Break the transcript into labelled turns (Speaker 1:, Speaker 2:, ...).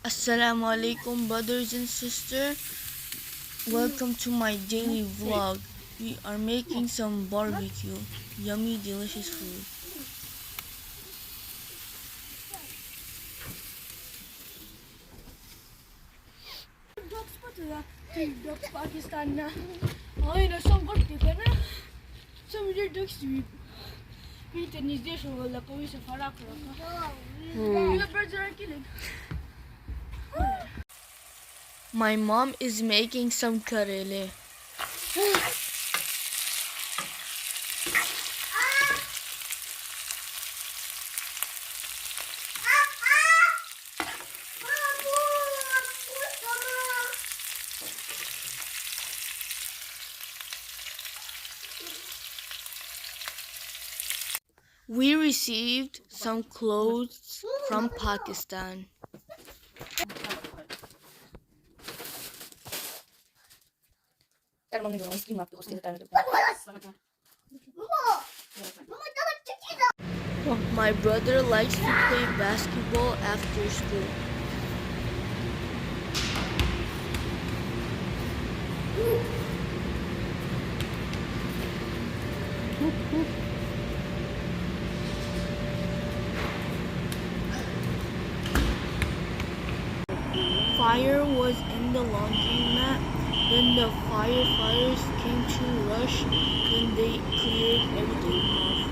Speaker 1: Assalamu alaikum brothers and sisters. Welcome to my daily vlog. We are making some barbecue. Yummy delicious food.
Speaker 2: Pakistan na. Ay, nasangkot ka na. Sa mga ducks, kita ni Desho wala ko sa farak ka. Yung birds are killing.
Speaker 1: My mom is making some karele. We received some clothes from Pakistan. My brother likes to play basketball after school. Fire was in the laundromat. Then the firefighters came to rush. Then they cleared everything off.